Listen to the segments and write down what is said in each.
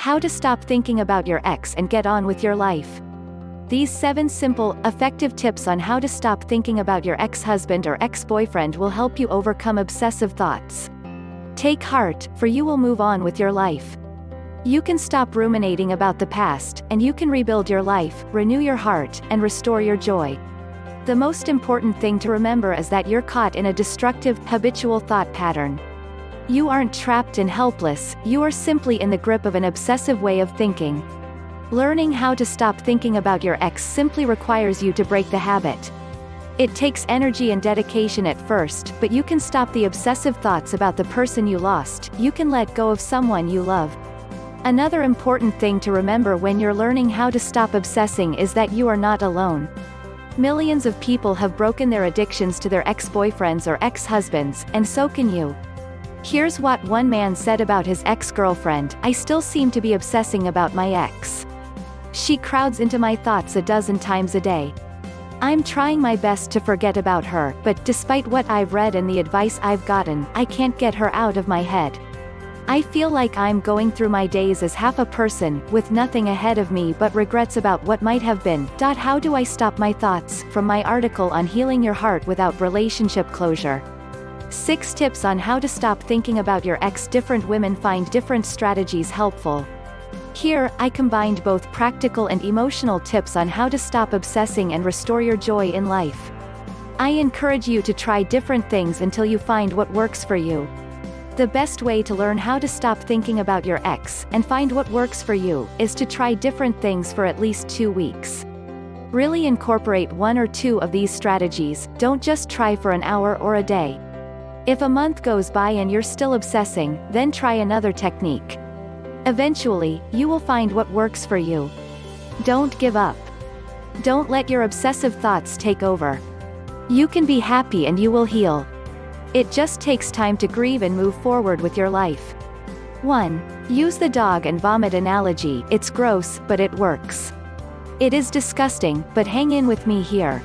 How to stop thinking about your ex and get on with your life. These 7 simple, effective tips on how to stop thinking about your ex-husband or ex-boyfriend will help you overcome obsessive thoughts. Take heart, for you will move on with your life. You can stop ruminating about the past, and you can rebuild your life, renew your heart, and restore your joy. The most important thing to remember is that you're caught in a destructive, habitual thought pattern. You aren't trapped and helpless, you are simply in the grip of an obsessive way of thinking. Learning how to stop thinking about your ex simply requires you to break the habit. It takes energy and dedication at first, but you can stop the obsessive thoughts about the person you lost, you can let go of someone you love. Another important thing to remember when you're learning how to stop obsessing is that you are not alone. Millions of people have broken their addictions to their ex-boyfriends or ex-husbands, and so can you. Here's what one man said about his ex-girlfriend: "I still seem to be obsessing about my ex. She crowds into my thoughts a dozen times a day. I'm trying my best to forget about her, but despite what I've read and the advice I've gotten, I can't get her out of my head. I feel like I'm going through my days as half a person, with nothing ahead of me but regrets about what might have been. How do I stop my thoughts?" From my article on Healing Your Heart Without Relationship Closure. 6 tips on how to stop thinking about your ex. Different women find different strategies helpful. Here, I combined both practical and emotional tips on how to stop obsessing and restore your joy in life. I encourage you to try different things until you find what works for you. The best way to learn how to stop thinking about your ex, and find what works for you, is to try different things for at least 2 weeks. Really incorporate 1 or 2 of these strategies, don't just try for an hour or a day. If a month goes by and you're still obsessing, then try another technique. Eventually, you will find what works for you. Don't give up. Don't let your obsessive thoughts take over. You can be happy and you will heal. It just takes time to grieve and move forward with your life. 1. Use the dog and vomit analogy. It's gross, but it works. It is disgusting, but hang in with me here.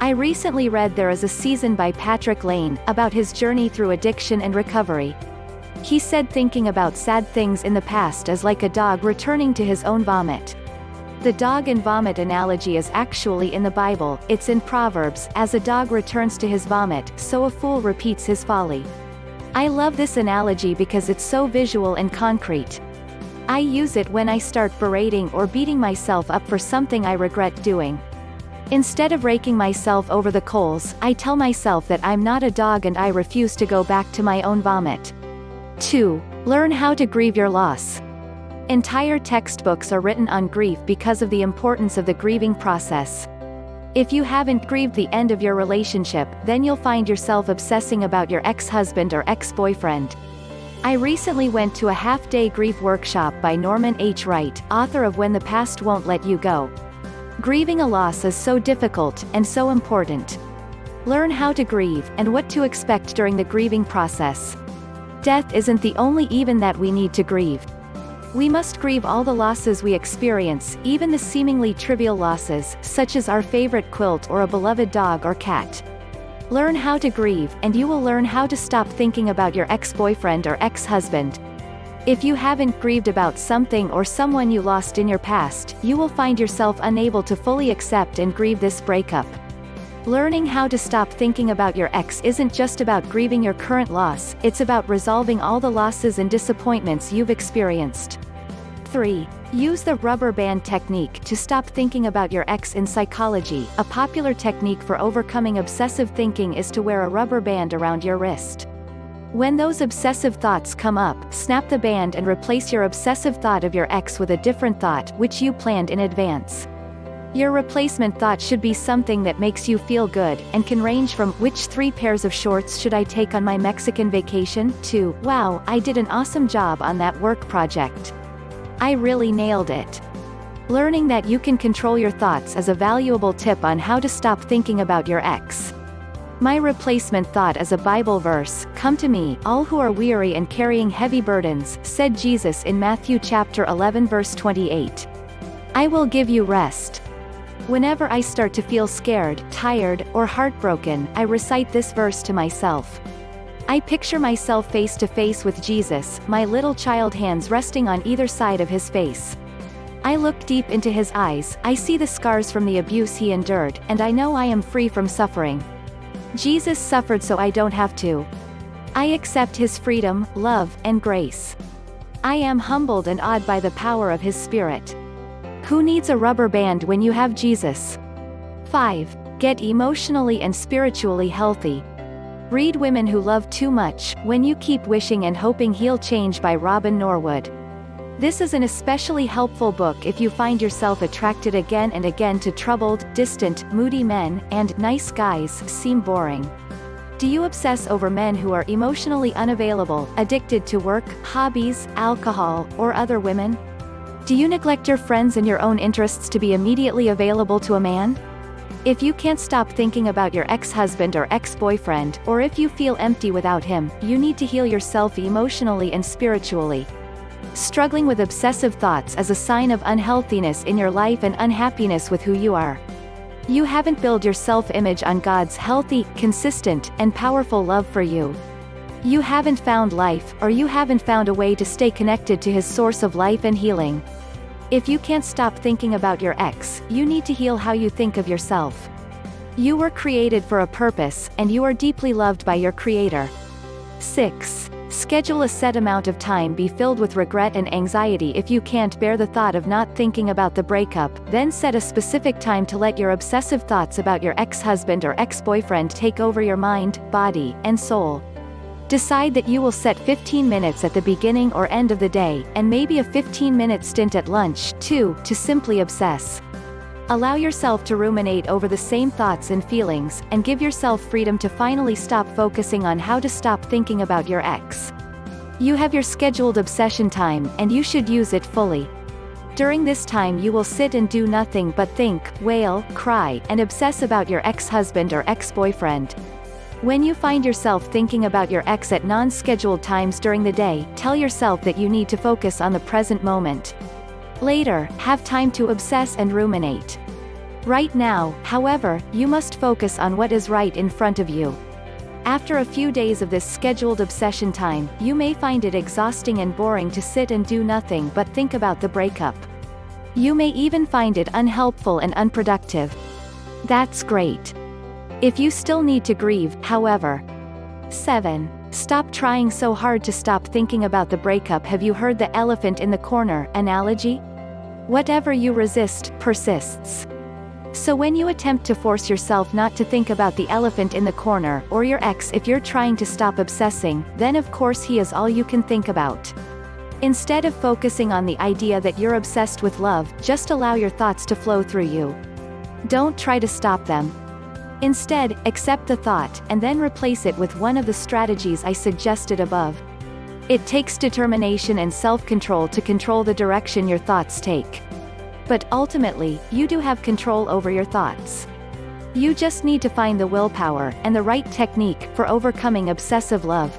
I recently read There Is a Season by Patrick Lane, about his journey through addiction and recovery. He said thinking about sad things in the past is like a dog returning to his own vomit. The dog and vomit analogy is actually in the Bible. It's in Proverbs: "As a dog returns to his vomit, so a fool repeats his folly." I love this analogy because it's so visual and concrete. I use it when I start berating or beating myself up for something I regret doing. Instead of raking myself over the coals, I tell myself that I'm not a dog and I refuse to go back to my own vomit. 2. Learn how to grieve your loss. Entire textbooks are written on grief because of the importance of the grieving process. If you haven't grieved the end of your relationship, then you'll find yourself obsessing about your ex-husband or ex-boyfriend. I recently went to a half-day grief workshop by Norman H. Wright, author of When the Past Won't Let You Go. Grieving a loss is so difficult, and so important. Learn how to grieve, and what to expect during the grieving process. Death isn't the only event that we need to grieve. We must grieve all the losses we experience, even the seemingly trivial losses, such as our favorite quilt or a beloved dog or cat. Learn how to grieve, and you will learn how to stop thinking about your ex-boyfriend or ex-husband. If you haven't grieved about something or someone you lost in your past, you will find yourself unable to fully accept and grieve this breakup. Learning how to stop thinking about your ex isn't just about grieving your current loss, it's about resolving all the losses and disappointments you've experienced. 3. Use the rubber band technique to stop thinking about your ex. In psychology, a popular technique for overcoming obsessive thinking is to wear a rubber band around your wrist. When those obsessive thoughts come up, snap the band and replace your obsessive thought of your ex with a different thought, which you planned in advance. Your replacement thought should be something that makes you feel good, and can range from, "Which 3 pairs of shorts should I take on my Mexican vacation?" to, "Wow, I did an awesome job on that work project. I really nailed it." Learning that you can control your thoughts is a valuable tip on how to stop thinking about your ex. My replacement thought is a Bible verse: "Come to me, all who are weary and carrying heavy burdens," said Jesus in Matthew chapter 11 verse 28. "I will give you rest." Whenever I start to feel scared, tired, or heartbroken, I recite this verse to myself. I picture myself face to face with Jesus, my little child hands resting on either side of his face. I look deep into his eyes, I see the scars from the abuse he endured, and I know I am free from suffering. Jesus suffered so I don't have to. I accept his freedom, love, and grace. I am humbled and awed by the power of his Spirit. Who needs a rubber band when you have Jesus? 5. Get emotionally and spiritually healthy. Read Women Who Love Too Much, When You Keep Wishing and Hoping He'll Change by Robin Norwood. This is an especially helpful book if you find yourself attracted again and again to troubled, distant, moody men, and nice guys seem boring. Do you obsess over men who are emotionally unavailable, addicted to work, hobbies, alcohol, or other women? Do you neglect your friends and your own interests to be immediately available to a man? If you can't stop thinking about your ex-husband or ex-boyfriend, or if you feel empty without him, you need to heal yourself emotionally and spiritually. Struggling with obsessive thoughts is a sign of unhealthiness in your life and unhappiness with who you are. You haven't built your self-image on God's healthy, consistent, and powerful love for you. You haven't found life, or you haven't found a way to stay connected to his source of life and healing. If you can't stop thinking about your ex, you need to heal how you think of yourself. You were created for a purpose, and you are deeply loved by your Creator. 6. Schedule a set amount of time be filled with regret and anxiety. If you can't bear the thought of not thinking about the breakup, then set a specific time to let your obsessive thoughts about your ex-husband or ex-boyfriend take over your mind, body, and soul. Decide that you will set 15 minutes at the beginning or end of the day, and maybe a 15-minute stint at lunch, too, to simply obsess. Allow yourself to ruminate over the same thoughts and feelings, and give yourself freedom to finally stop focusing on how to stop thinking about your ex. You have your scheduled obsession time, and you should use it fully. During this time you will sit and do nothing but think, wail, cry, and obsess about your ex-husband or ex-boyfriend. When you find yourself thinking about your ex at non-scheduled times during the day, tell yourself that you need to focus on the present moment. Later, have time to obsess and ruminate. Right now, however, you must focus on what is right in front of you. After a few days of this scheduled obsession time, you may find it exhausting and boring to sit and do nothing but think about the breakup. You may even find it unhelpful and unproductive. That's great. If you still need to grieve, however. 7. Stop trying so hard to stop thinking about the breakup. Have you heard the elephant in the corner analogy? Whatever you resist, persists. So when you attempt to force yourself not to think about the elephant in the corner, or your ex if you're trying to stop obsessing, then of course he is all you can think about. Instead of focusing on the idea that you're obsessed with love, just allow your thoughts to flow through you. Don't try to stop them. Instead, accept the thought, and then replace it with one of the strategies I suggested above. It takes determination and self-control to control the direction your thoughts take. But ultimately, you do have control over your thoughts. You just need to find the willpower, and the right technique, for overcoming obsessive love.